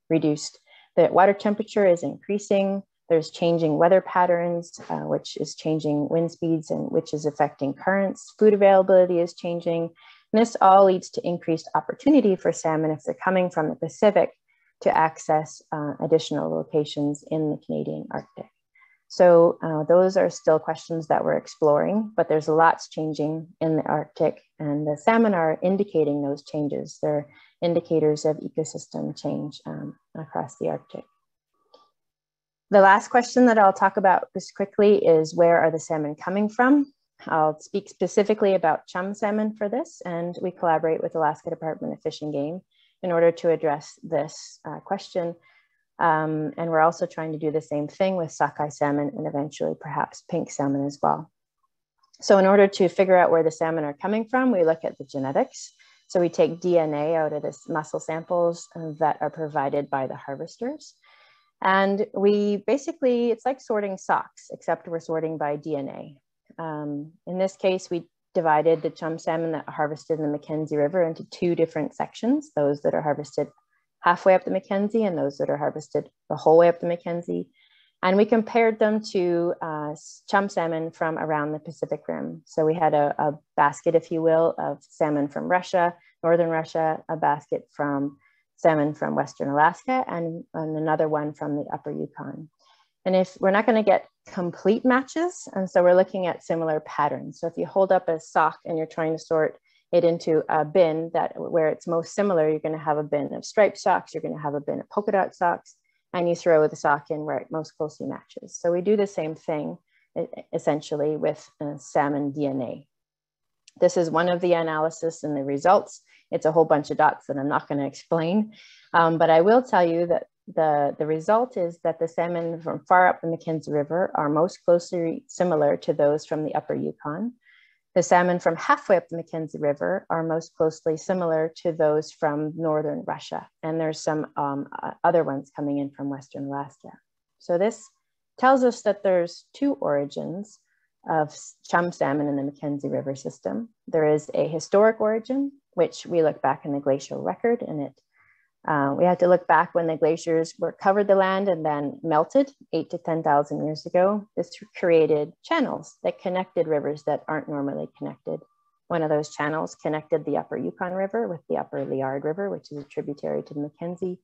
reduced. The water temperature is increasing. There's changing weather patterns, which is changing wind speeds and which is affecting currents. Food availability is changing. And this all leads to increased opportunity for salmon if they're coming from the Pacific to access additional locations in the Canadian Arctic. So those are still questions that we're exploring, but there's lots changing in the Arctic, and the salmon are indicating those changes. They're indicators of ecosystem change across the Arctic. The last question that I'll talk about just quickly is, where are the salmon coming from? I'll speak specifically about chum salmon for this, and we collaborate with Alaska Department of Fish and Game in order to address this question. And we're also trying to do the same thing with sockeye salmon and eventually perhaps pink salmon as well. So in order to figure out where the salmon are coming from, we look at the genetics. So we take DNA out of the muscle samples that are provided by the harvesters. And we basically, it's like sorting socks, except we're sorting by DNA. In this case, we divided the chum salmon that are harvested in the Mackenzie River into 2 different sections, those that are harvested halfway up the Mackenzie and those that are harvested the whole way up the Mackenzie. And we compared them to chum salmon from around the Pacific Rim. So we had a basket, if you will, of salmon from Russia, northern Russia, a basket from salmon from Western Alaska, and another one from the upper Yukon. And if we're not going to get complete matches, and so we're looking at similar patterns. So if you hold up a sock and you're trying to sort it into a bin where it's most similar, you're going to have a bin of striped socks, you're going to have a bin of polka dot socks, and you throw the sock in where it most closely matches. So we do the same thing essentially with salmon DNA. This is one of the analysis and the results. It's a whole bunch of dots that I'm not going to explain, but I will tell you that the result is that the salmon from far up the Mackenzie River are most closely similar to those from the upper Yukon. The salmon from halfway up the Mackenzie River are most closely similar to those from northern Russia. And there's some other ones coming in from Western Alaska. So this tells us that there's 2 origins of chum salmon in the Mackenzie River system. There is a historic origin, which we look back in the glacial record, and we had to look back when the glaciers covered the land and then melted 8,000 to 10,000 years ago. This created channels that connected rivers that aren't normally connected. One of those channels connected the upper Yukon River with the upper Liard River, which is a tributary to the Mackenzie.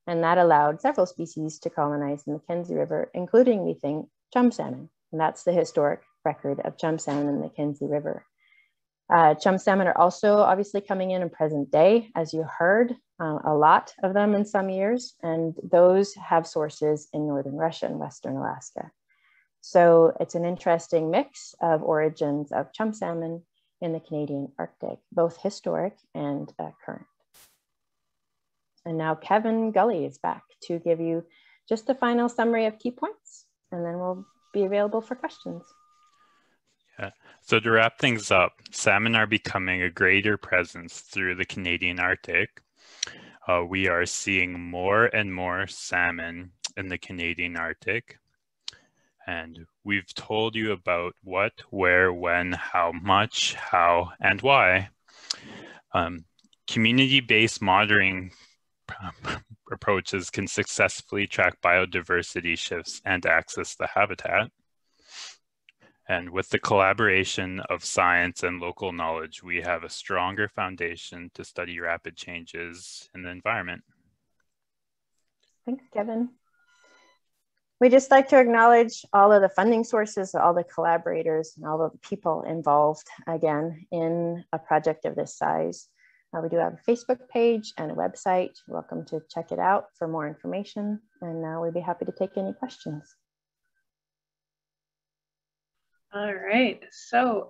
And that allowed several species to colonize the Mackenzie River, including, we think, chum salmon. And that's the historic record of chum salmon in the Mackenzie River. Chum salmon are also obviously coming in present day, as you heard, a lot of them in some years, and those have sources in northern Russia and Western Alaska. So it's an interesting mix of origins of chum salmon in the Canadian Arctic, both historic and current. And now Kevin Gully is back to give you just the final summary of key points, and then we'll be available for questions. Yeah. So to wrap things up, salmon are becoming a greater presence through the Canadian Arctic. We are seeing more and more salmon in the Canadian Arctic. And we've told you about what, where, when, how much, how, and why. Community-based monitoring approaches can successfully track biodiversity shifts and access the habitat. And with the collaboration of science and local knowledge, we have a stronger foundation to study rapid changes in the environment. Thanks, Kevin. We just like to acknowledge all of the funding sources, all the collaborators, and all of the people involved, again, in a project of this size. We do have a Facebook page and a website. You're welcome to check it out for more information, and we'd be happy to take any questions. All right, so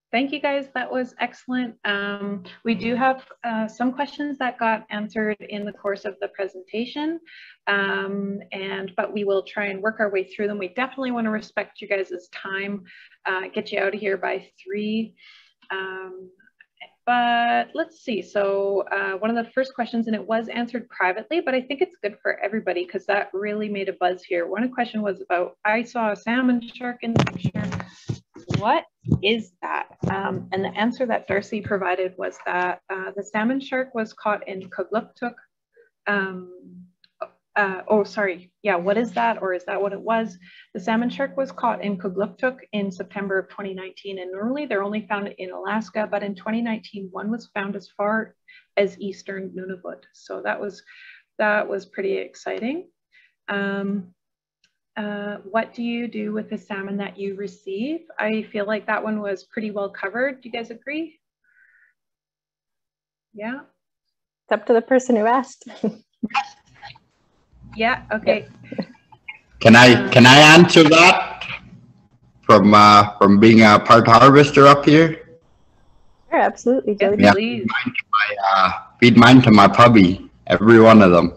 thank you guys, that was excellent. We do have some questions that got answered in the course of the presentation, but we will try and work our way through them. We definitely want to respect you guys' time, get you out of here by 3. But let's see, so one of the first questions, and it was answered privately, but I think it's good for everybody because that really made a buzz here. One question was about, I saw a salmon shark in the picture. What is that? And the answer that Darcy provided was that the salmon shark was caught in Kugluktuk. What is that? Or is that what it was? The salmon shark was caught in Kugluktuk in September of 2019. And normally they're only found in Alaska, but in 2019, one was found as far as eastern Nunavut. So that was pretty exciting. What do you do with the salmon that you receive? I feel like that one was pretty well covered. Do you guys agree? Yeah. It's up to the person who asked. Yeah, okay. Can I answer that from being a part harvester up here? Sure, absolutely, Jody. Yeah, Please. feed mine to my puppy, every one of them.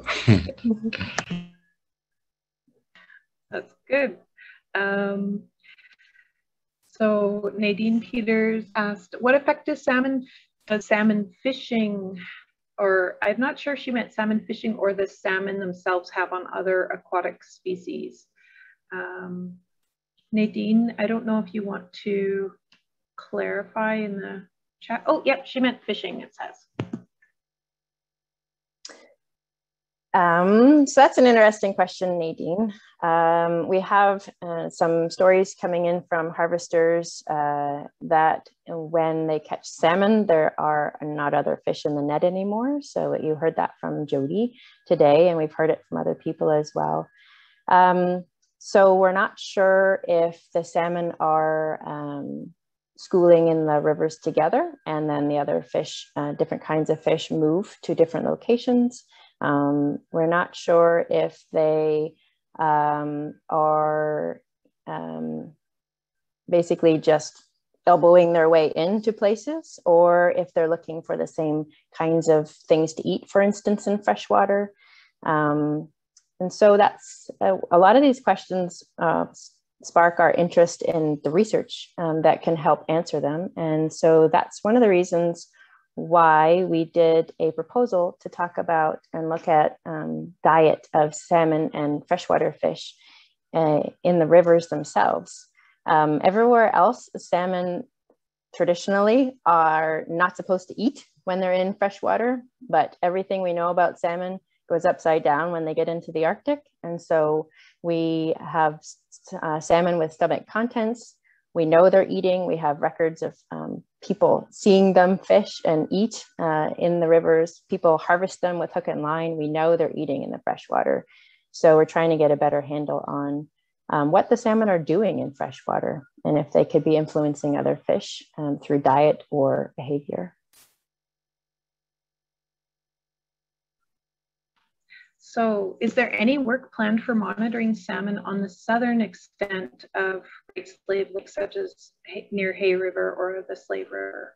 That's good. So Nadine Peters asked, what effect does salmon fishing, or I'm not sure if she meant salmon fishing or the salmon themselves, have on other aquatic species? Nadine, I don't know if you want to clarify in the chat. Oh, yep, she meant fishing, it says. So that's an interesting question, Nadine. We have some stories coming in from harvesters that when they catch salmon, there are not other fish in the net anymore. So you heard that from Jody today, and we've heard it from other people as well. So we're not sure if the salmon are schooling in the rivers together, and then the other fish, different kinds of fish, move to different locations. We're not sure if they are basically just elbowing their way into places, or if they're looking for the same kinds of things to eat, for instance, in freshwater. And so that's a lot of these questions spark our interest in the research that can help answer them. And so that's one of the reasons why we did a proposal to talk about and look at diet of salmon and freshwater fish in the rivers themselves. Everywhere else, salmon traditionally are not supposed to eat when they're in freshwater, but everything we know about salmon goes upside down when they get into the Arctic. And so we have salmon with stomach contents. We know they're eating. We have records of people seeing them fish and eat in the rivers. People harvest them with hook and line. We know they're eating in the freshwater. So we're trying to get a better handle on what the salmon are doing in freshwater and if they could be influencing other fish through diet or behavior. So is there any work planned for monitoring salmon on the southern extent of Great Slave Lake, such as near Hay River or the Slave River?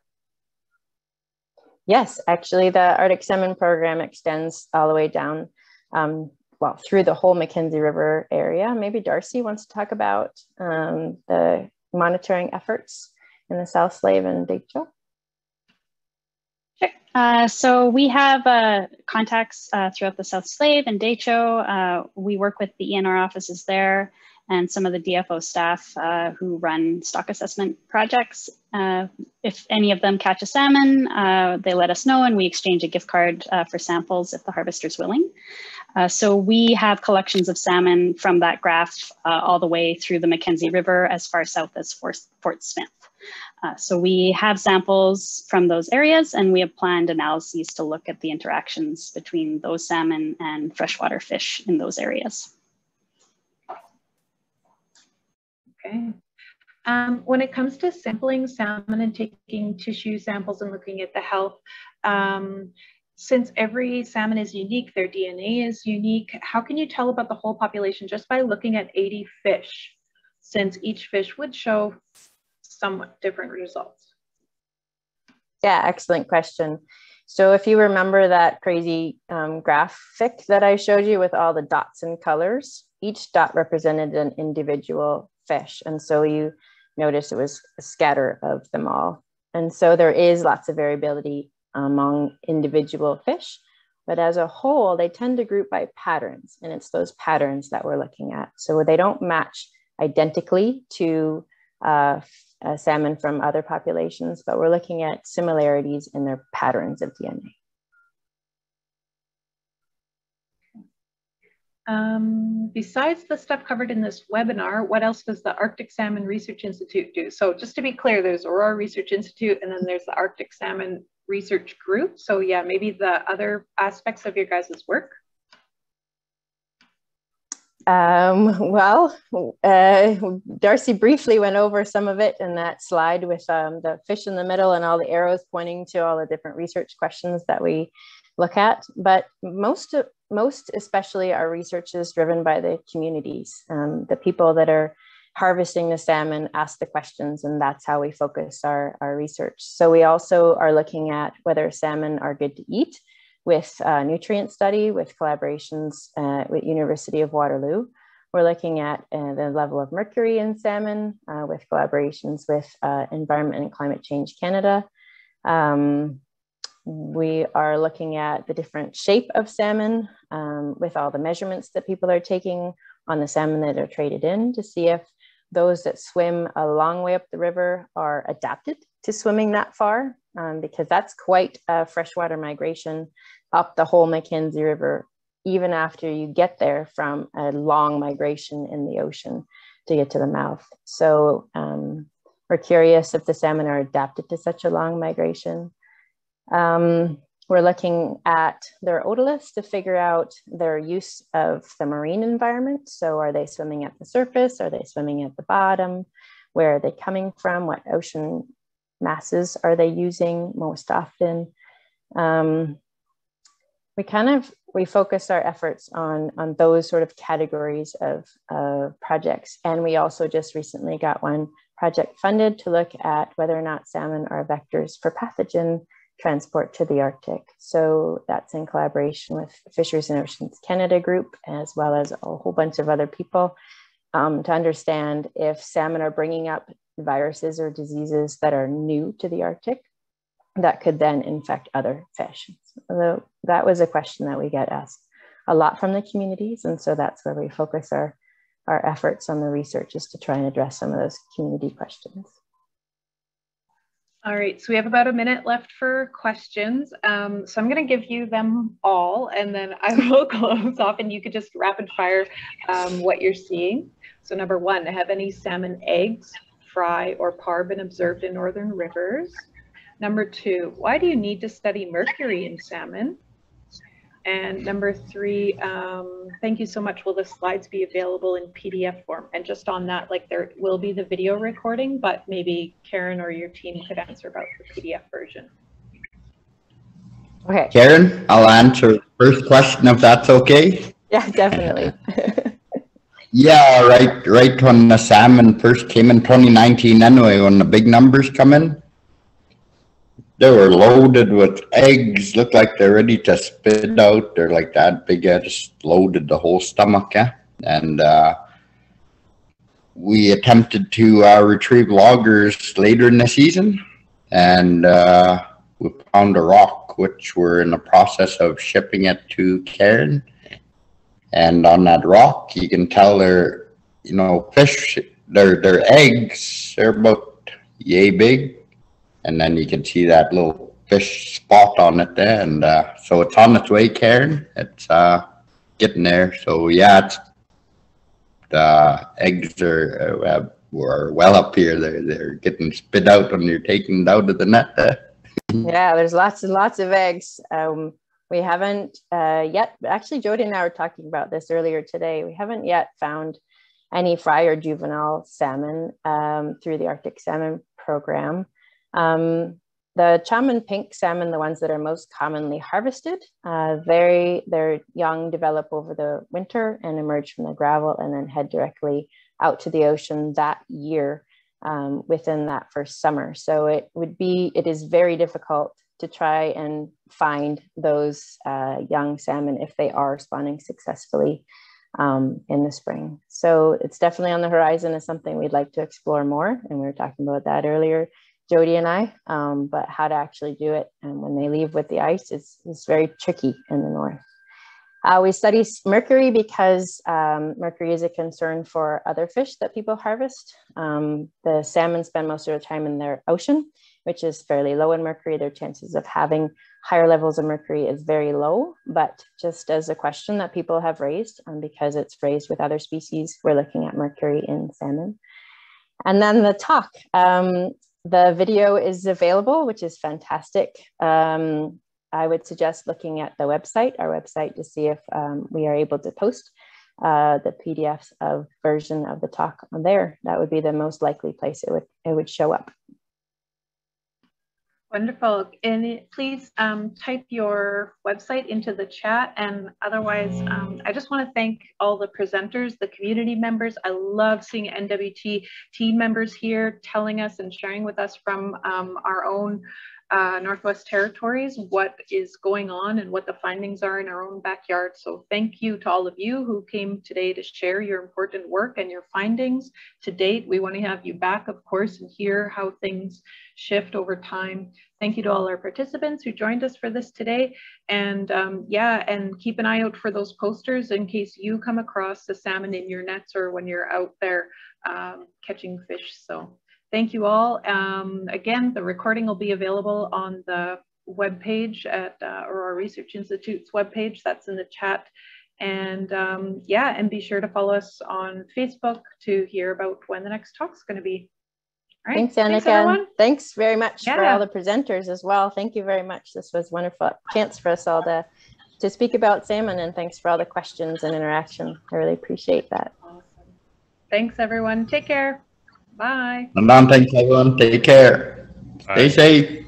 Yes, actually the Arctic Salmon Program extends all the way down, well, through the whole Mackenzie River area. Maybe Darcy wants to talk about the monitoring efforts in the South Slave and Deitcho. Sure. So we have contacts throughout the South Slave and Deitcho. We work with the ENR offices there and some of the DFO staff who run stock assessment projects. If any of them catch a salmon, they let us know and we exchange a gift card for samples if the harvester's willing. So we have collections of salmon from that graph all the way through the Mackenzie River as far south as Fort Smith. So we have samples from those areas and we have planned analyses to look at the interactions between those salmon and freshwater fish in those areas. Okay. When it comes to sampling salmon and taking tissue samples and looking at the health, since every salmon is unique, their DNA is unique, how can you tell about the whole population just by looking at 80 fish, since each fish would show somewhat different results? Yeah, excellent question. So if you remember that crazy graphic that I showed you with all the dots and colors, each dot represented an individual fish. And so you notice it was a scatter of them all. And so there is lots of variability among individual fish, but as a whole, they tend to group by patterns. And it's those patterns that we're looking at. So they don't match identically to salmon from other populations, but we're looking at similarities in their patterns of DNA. Besides the stuff covered in this webinar, what else does the Arctic Salmon Research Institute do? So just to be clear, there's Aurora Research Institute and then there's the Arctic Salmon Research Group. So yeah, maybe the other aspects of your guys' work. Darcy briefly went over some of it in that slide with the fish in the middle and all the arrows pointing to all the different research questions that we look at. But most most especially our research is driven by the communities. The people that are harvesting the salmon ask the questions, and that's how we focus our research. So we also are looking at whether salmon are good to eat with nutrient study, with collaborations with University of Waterloo. We're looking at the level of mercury in salmon with collaborations with Environment and Climate Change Canada. We are looking at the different shape of salmon with all the measurements that people are taking on the salmon that are traded in to see if those that swim a long way up the river are adapted to swimming that far, because that's quite a freshwater migration up the whole Mackenzie River, even after you get there from a long migration in the ocean to get to the mouth. So we're curious if the salmon are adapted to such a long migration. We're looking at their otoliths to figure out their use of the marine environment. So are they swimming at the surface? Are they swimming at the bottom? Where are they coming from? What ocean masses are they using most often? We focus our efforts on those sort of categories of projects. And we also just recently got one project funded to look at whether or not salmon are vectors for pathogen transport to the Arctic. So that's in collaboration with Fisheries and Oceans Canada group, as well as a whole bunch of other people, to understand if salmon are bringing up viruses or diseases that are new to the Arctic that could then infect other fish. So that was a question that we get asked a lot from the communities. And so that's where we focus our efforts on the research, is to try and address some of those community questions. All right, so we have about a minute left for questions. So I'm going to give you them all, and then I will close off, and you could just rapid fire what you're seeing. So number one, have any salmon eggs, fry, or parr been observed in northern rivers? Number two, why do you need to study mercury in salmon? And number three, thank you so much. Will the slides be available in PDF form? And just on that, like, there will be the video recording, but maybe Karen or your team could answer about the PDF version. Okay. Karen, I'll answer the first question if that's okay. Yeah, definitely. Yeah, right when the salmon first came in 2019 anyway, when the big numbers come in, they were loaded with eggs, looked like they're ready to spit out. They're like that big, just loaded the whole stomach, yeah. And we attempted to retrieve loggers later in the season, and we found a rock, which we're in the process of shipping it to Karen. And on that rock, you can tell they're, fish, their eggs, they're about yay big. And then you can see that little fish spot on it there. And so it's on its way, Karen. It's getting there. So yeah, the eggs are well up here. They're getting spit out when you're taking it out of the net there. Yeah, there's lots and lots of eggs. We haven't yet, actually Jody and I were talking about this earlier today. We haven't yet found any fry or juvenile salmon through the Arctic Salmon Program. The chum and pink salmon, the ones that are most commonly harvested, their young develop over the winter and emerge from the gravel and then head directly out to the ocean that year within that first summer. So it is very difficult to try and find those young salmon if they are spawning successfully in the spring. So it's definitely on the horizon as something we'd like to explore more. And we were talking about that earlier, Jody and I, but how to actually do it. And when they leave with the ice, it's very tricky in the north. We study mercury because mercury is a concern for other fish that people harvest. The salmon spend most of their time in their ocean, which is fairly low in mercury. Their chances of having higher levels of mercury is very low, but just as a question that people have raised, because it's raised with other species, we're looking at mercury in salmon. And then the talk. The video is available, which is fantastic. I would suggest looking at our website, to see if we are able to post the PDFs of version of the talk on there. That would be the most likely place it would show up. Wonderful. And please type your website into the chat. And otherwise, I just want to thank all the presenters, the community members. I love seeing NWT team members here telling us and sharing with us from our own Northwest Territories what is going on and what the findings are in our own backyard. So thank you to all of you who came today to share your important work and your findings to date. We want to have you back, of course, and hear how things shift over time. Thank you to all our participants who joined us for this today. And yeah, and keep an eye out for those posters in case you come across the salmon in your nets or when you're out there catching fish. So thank you all. Again, the recording will be available on the webpage at Aurora Research Institute's webpage. That's in the chat. And yeah, and be sure to follow us on Facebook to hear about when the next talk's going to be. All right. Thanks, Annika. Thanks very much for all the presenters as well. Thank you very much. This was a wonderful chance for us all to speak about salmon, and thanks for all the questions and interaction. I really appreciate that. Awesome. Thanks, everyone. Take care. Bye. And thanks, everyone. Take care. Bye. Stay safe.